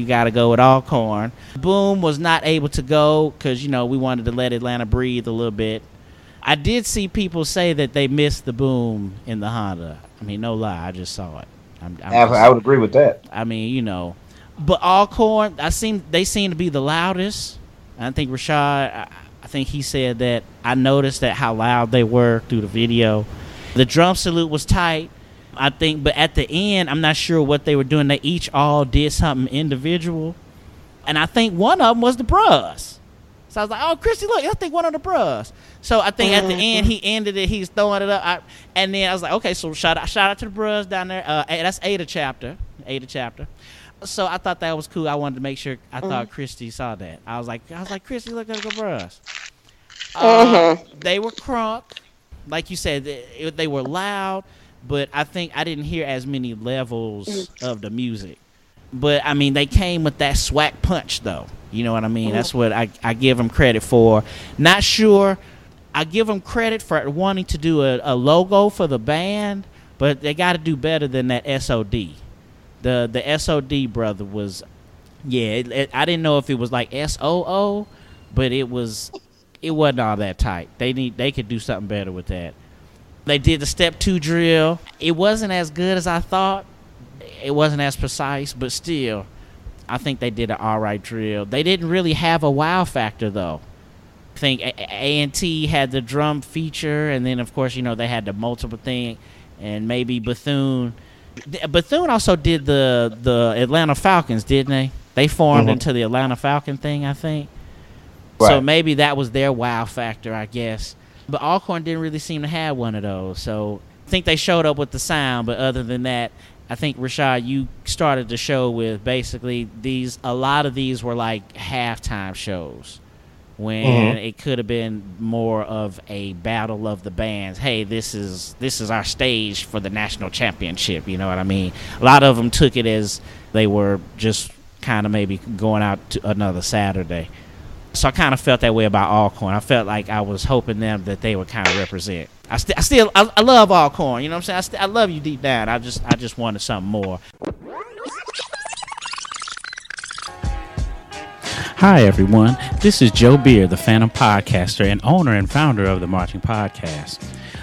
got to go with Alcorn. Boom was not able to go because, you know, we wanted to let Atlanta breathe a little bit. I did see people say that they missed the Boom in the Honda. I mean, no lie, I just saw it. I would agree with that. I mean, you know, but Alcorn, they seem to be the loudest. I think Rashad, I think he said that I noticed that how loud they were through the video. The drum salute was tight, I think, but at the end, I'm not sure what they were doing. They each all did something individual, and I think one of them was the Bruz. So I was like, oh, Christy, look, I think one of the Bruz. So I think at the end, he ended it. He's throwing it up. And then I was like, okay, so shout out to the Bruz down there. That's Ada chapter. So I thought that was cool. I wanted to make sure. I thought Christy saw that. I was like, Christy, look at the Bruz. They were crunk, like you said. They were loud, but I think I didn't hear as many levels of the music. But I mean, they came with that swag punch, though. You know what I mean? That's what I give them credit for. Not sure. I give them credit for wanting to do a logo for the band, but they got to do better than that SOD. The SOD brother was, I didn't know if it was like SOO, but it wasn't all that tight. They could do something better with that. They did the step 2 drill. It wasn't as good as I thought. It wasn't as precise, but still, I think they did an all right drill. They didn't really have a wow factor, though. I think A&T had the drum feature, and then, of course, you know, they had the multiple thing, and maybe Bethune. Bethune also did the Atlanta Falcons, didn't they? They formed into the Atlanta Falcon thing, I think. Right. So maybe that was their wow factor, I guess. But Alcorn didn't really seem to have one of those. So I think they showed up with the sound, but other than that, I think, Rashad, you started the show with basically a lot of these were like halftime shows when it could have been more of a battle of the bands. Hey, this is our stage for the national championship. You know what I mean? A lot of them took it as they were just kind of maybe going out to another Saturday. So I kind of felt that way about Alcorn. I felt like I was hoping them that they would kind of represent. I love Alcorn. You know what I'm saying? I love you deep down. I just wanted something more. Hi, everyone. This is Joe Beer, the Phantom Podcaster and owner and founder of the Marching Podcast.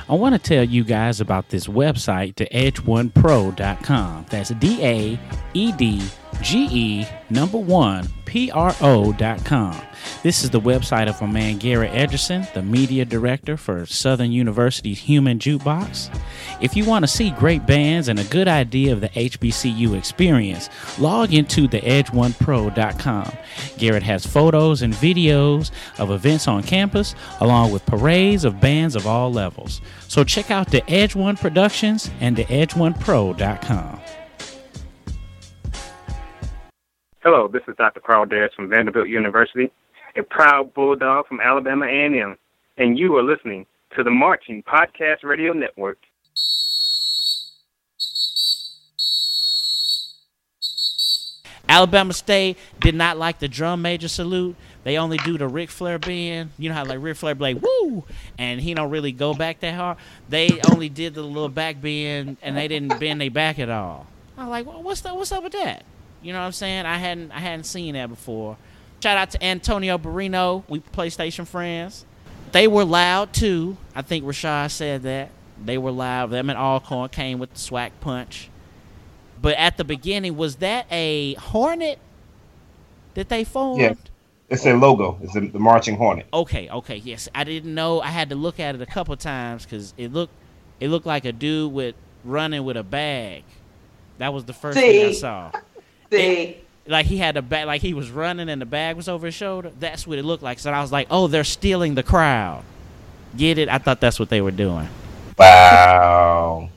I want to tell you guys about this website, theedge1pro.com. That's DAEDGE1pro.com. This is the website of my man Garrett Edgerson, the media director for Southern University's Human Jukebox. If you want to see great bands and a good idea of the HBCU experience, log into theedge1pro.com. Garrett has photos and videos of events on campus, along with parades of bands of all levels. So check out the Edge One Productions and theedge1pro.com. Hello, this is Dr. Carl Darris from Vanderbilt University, a proud Bulldog from Alabama A&M, and you are listening to the Marching Podcast Radio Network. Alabama State did not like the drum major salute. They only do the Ric Flair bend. You know how like Ric Flair be like, woo, and he don't really go back that hard. They only did the little back bend, and they didn't bend their back at all. I was like, well, what's up with that? You know what I'm saying? I hadn't seen that before. Shout out to Antonio Barrino. We PlayStation friends. They were loud too. I think Rashad said that. They were loud. Them and Alcorn came with the swag punch. But at the beginning, was that a Hornet that they formed? Yeah. It's their logo. It's the Marching Hornet. Okay, yes. I didn't know. I had to look at it a couple times because it looked like a dude running with a bag. That was the first thing I saw. Like he had a bag, like he was running and the bag was over his shoulder. That's what it looked like. So I was like, oh, they're stealing the crowd. Get it? I thought that's what they were doing. Wow.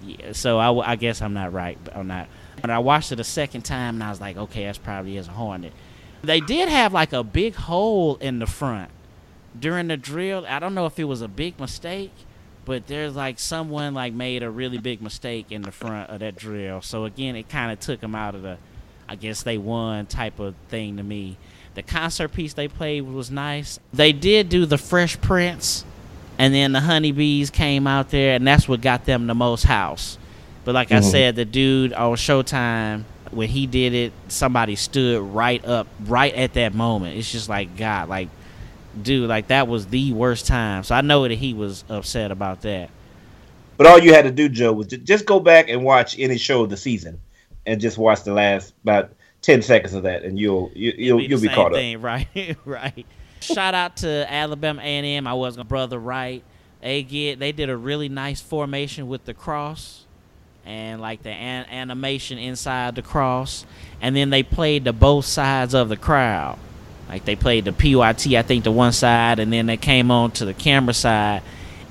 Yeah, so I guess I'm not right. I'm not. When I watched it a second time, and I was like, okay, that's probably is a Hornet. They did have like a big hole in the front during the drill. I don't know if it was a big mistake, but there's like someone like made a really big mistake in the front of that drill. So again, it kind of took them out of the, I guess they won type of thing to me. The concert piece they played was nice. They did do the Fresh Prince, and then the Honeybees came out there, and that's what got them the most house. But like I said, the dude on Showtime, when he did it, somebody stood right at that moment. It's just like, God, like, dude, like that was the worst time. So I know that he was upset about that. But all you had to do, Joe, was just go back and watch any show of the season, and just watch the last about 10 seconds of that, and you'll be caught up. Right, right. Shout out to Alabama A&M. I was Brother Wright. They did a really nice formation with the cross and like the animation inside the cross, and then they played to both sides of the crowd. Like they played the PYT, I think, to one side, and then they came on to the camera side,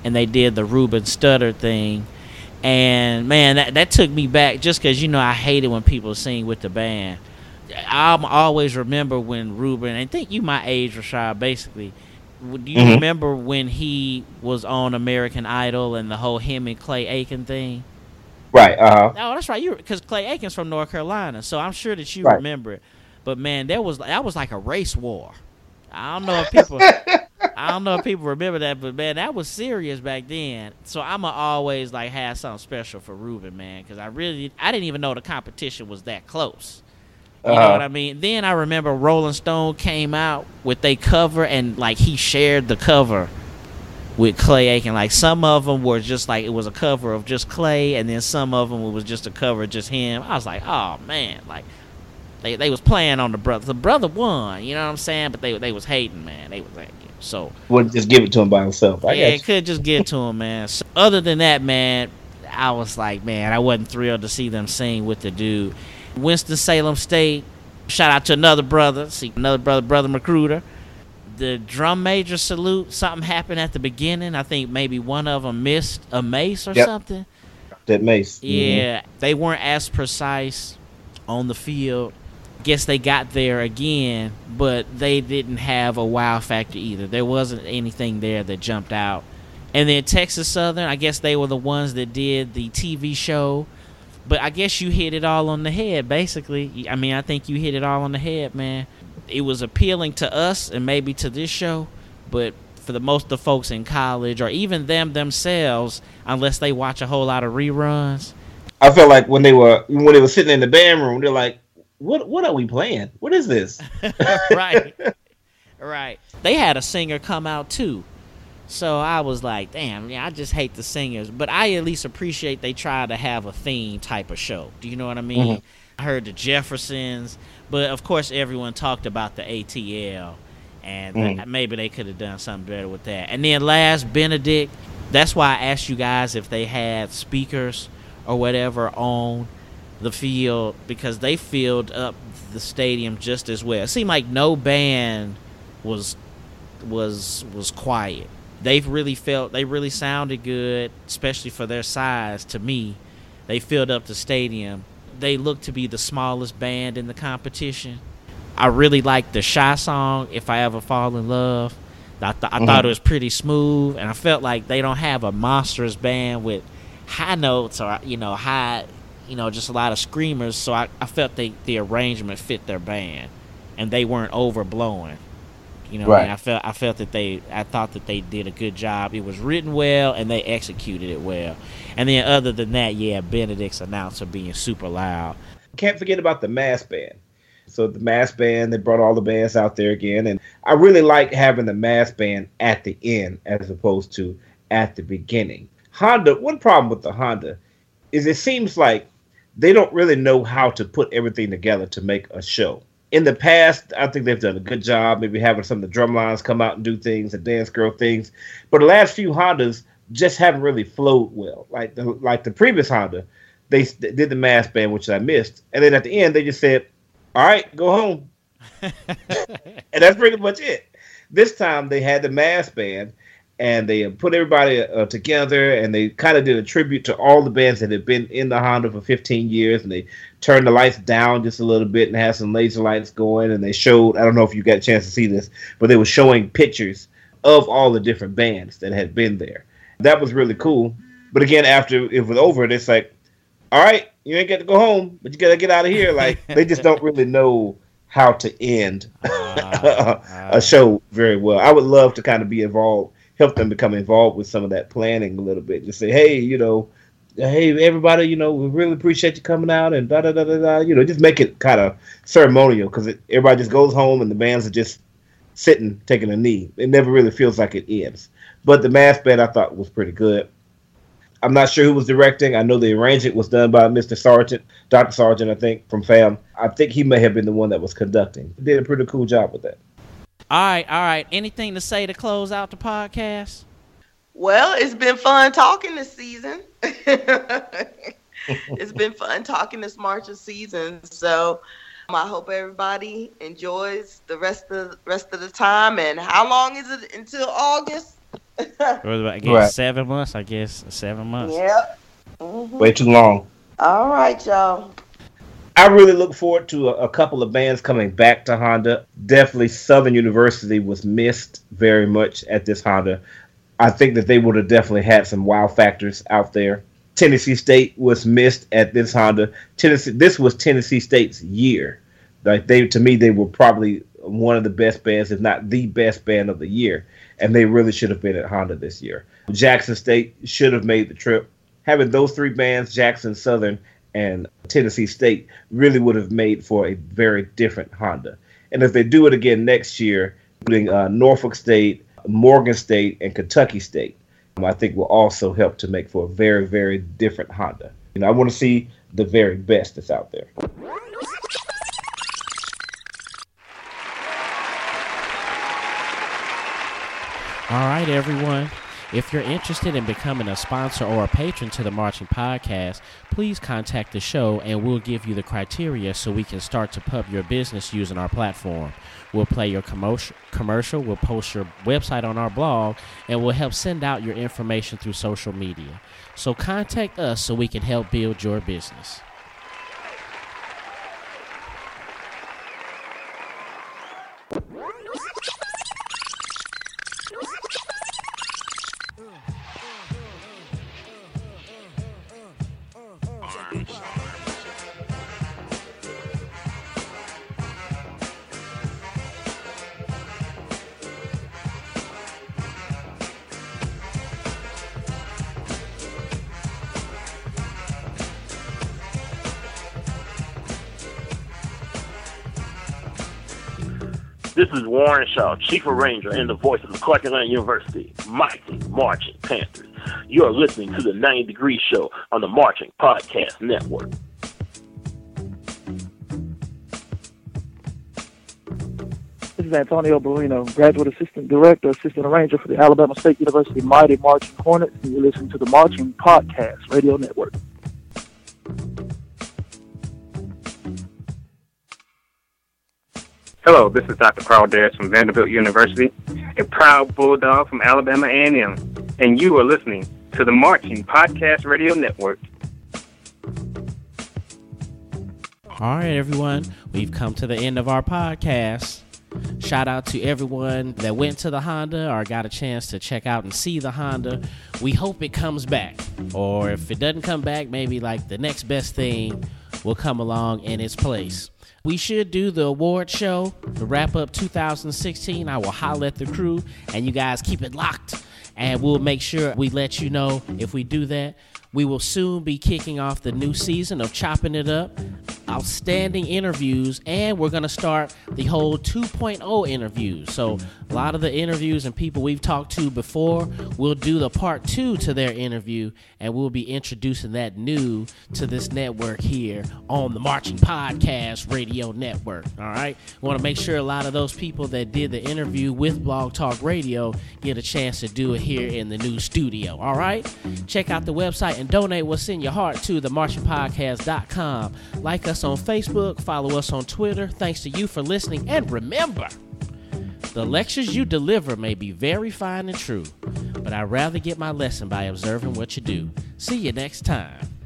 and they did the Ruben Studdard thing. And man, that took me back, just because I hate it when people sing with the band. I'll always remember when Ruben, and I think you my age, Rashad, basically. Do you remember when he was on American Idol and the whole him and Clay Aiken thing? Right. Oh, that's right. Because Clay Aiken's from North Carolina, so I'm sure that you remember it. But man, that was like a race war. I don't know if people remember that, but man, that was serious back then. So I'ma always like have something special for Ruben, man, because I didn't even know the competition was that close. You know what I mean? Then I remember Rolling Stone came out with their cover, and like he shared the cover with Clay Aiken. Like some of them were just like it was a cover of just Clay, and then some of them was just a cover of just him. I was like, oh man, like they was playing on the brother. The brother won, you know what I'm saying? But they was hating, man. They was hating. So wouldn't just give it to him by himself. It could just give it to him, man. So, other than that, man, I was like, man, I wasn't thrilled to see them sing with the dude. Winston-Salem State, shout out to another brother, Brother Magruder. The drum major salute, something happened at the beginning. I think maybe one of them missed a mace or something. That mace. Yeah, they weren't as precise on the field. Guess they got there again, but they didn't have a wow factor either. There wasn't anything there that jumped out. And then Texas Southern, I guess they were the ones that did the TV show. But I guess you hit it all on the head, basically. I mean, I think you hit it all on the head, man. It was appealing to us and maybe to this show, but for the most of the folks in college, or even them themselves, unless they watch a whole lot of reruns. I felt like when they were sitting in the band room, they're like, "What are we playing? What is this?" Right. They had a singer come out too. So I was like, damn, I just hate the singers. But I at least appreciate they try to have a theme type of show. Do you know what I mean? I heard the Jeffersons. But, of course, everyone talked about the ATL. And maybe they could have done something better with that. And then last, Benedict. That's why I asked you guys if they had speakers or whatever on the field. Because they filled up the stadium just as well. It seemed like no band was quiet. They really sounded good, especially for their size. To me, they filled up the stadium. They looked to be the smallest band in the competition. I really liked the Shy song, "If I Ever Fall in Love." I thought it was pretty smooth, and I felt like they don't have a monstrous band with high notes or high, just a lot of screamers. So I felt the arrangement fit their band, and they weren't overblowing. Right. I thought that they did a good job. It was written well, and they executed it well. And then other than that, Benedict's announcer being super loud. Can't forget about the mass band. So the mass band, they brought all the bands out there again, and I really like having the mass band at the end as opposed to at the beginning. Honda, one problem with the Honda is it seems like they don't really know how to put everything together to make a show. In the past, I think they've done a good job, maybe having some of the drum lines come out and do things, and dance girl things. But the last few Hondas just haven't really flowed well. Like the previous Honda, they did the mass band, which I missed. And then at the end, they just said, all right, go home. And that's pretty much it. This time, they had the mass band, and they put everybody together, and they kind of did a tribute to all the bands that had been in the Honda for 15 years, and they turned the lights down just a little bit and had some laser lights going, and they showed, I don't know if you got a chance to see this, but they were showing pictures of all the different bands that had been there. That was really cool. But again, after it was over, it's like, all right, you ain't got to go home, but you got to get out of here. Like, they just don't really know how to end a show very well. I would love to kind of be involved, help them become involved with some of that planning a little bit. Just say, hey, hey, everybody, we really appreciate you coming out and da-da-da-da-da. Just make it kind of ceremonial, because everybody just goes home and the bands are just sitting, taking a knee. It never really feels like it ends. But the mass band I thought was pretty good. I'm not sure who was directing. I know the arrangement was done by Mr. Sargent, Dr. Sargent, I think, from FAM. I think he may have been the one that was conducting. He did a pretty cool job with that. All right. Anything to say to close out the podcast? Well, it's been fun talking this season. It's been fun talking this marching season. So I hope everybody enjoys the rest of the time. And how long is it until August? I guess 7 months. 7 months. Yep. Mm-hmm. Way too long. All right, y'all. I really look forward to a couple of bands coming back to Honda. Definitely Southern University was missed very much at this Honda. I think that they would have definitely had some wow factors out there. Tennessee State was missed at this Honda. This was Tennessee State's year. Like, to me, they were probably one of the best bands, if not the best band of the year. And they really should have been at Honda this year. Jackson State should have made the trip. Having those three bands, Jackson, Southern, and Tennessee State, really would have made for a very different Honda. And if they do it again next year, including Norfolk State, Morgan State, and Kentucky State, I think will also help to make for a very, very different Honda. I want to see the very best that's out there. All right, everyone. If you're interested in becoming a sponsor or a patron to the Marching Podcast, please contact the show and we'll give you the criteria so we can start to pub your business using our platform. We'll play your commercial, we'll post your website on our blog, and we'll help send out your information through social media. So contact us so we can help build your business. This is Warren Shaw, Chief Arranger and the voice of the Clark Atlanta University, Mighty Marching Panthers. You are listening to the 90 Degree Show on the Marching Podcast Network. This is Antonio Barino, Graduate Assistant Director, Assistant Arranger for the Alabama State University Mighty Marching Hornets, and you're listening to the Marching Podcast Radio Network. Hello, this is Dr. Carl Dares from Vanderbilt University, a proud Bulldog from Alabama A&M, and you are listening to the Marching Podcast Radio Network. All right, everyone, we've come to the end of our podcast. Shout out to everyone that went to the Honda or got a chance to check out and see the Honda. We hope it comes back, or if it doesn't come back, maybe like the next best thing will come along in its place. We should do the award show to wrap up 2016. I will holler at the crew, and you guys keep it locked, and we'll make sure we let you know if we do that. We will soon be kicking off the new season of Chopping It Up, outstanding interviews, and we're going to start the whole 2.0 interviews. So A lot of the interviews and people we've talked to before, we'll do the part 2 to their interview, and we'll be introducing that new to this network here on the Marching Podcast Radio Network. All right, we want to make sure a lot of those people that did the interview with Blog Talk Radio get a chance to do it here in the new studio. All right, check out the website and donate what's in your heart to themarchingpodcast.com. Like us on Facebook, follow us on Twitter. Thanks to you for listening, and remember, the lectures you deliver may be very fine and true, but I'd rather get my lesson by observing what you do. See you next time.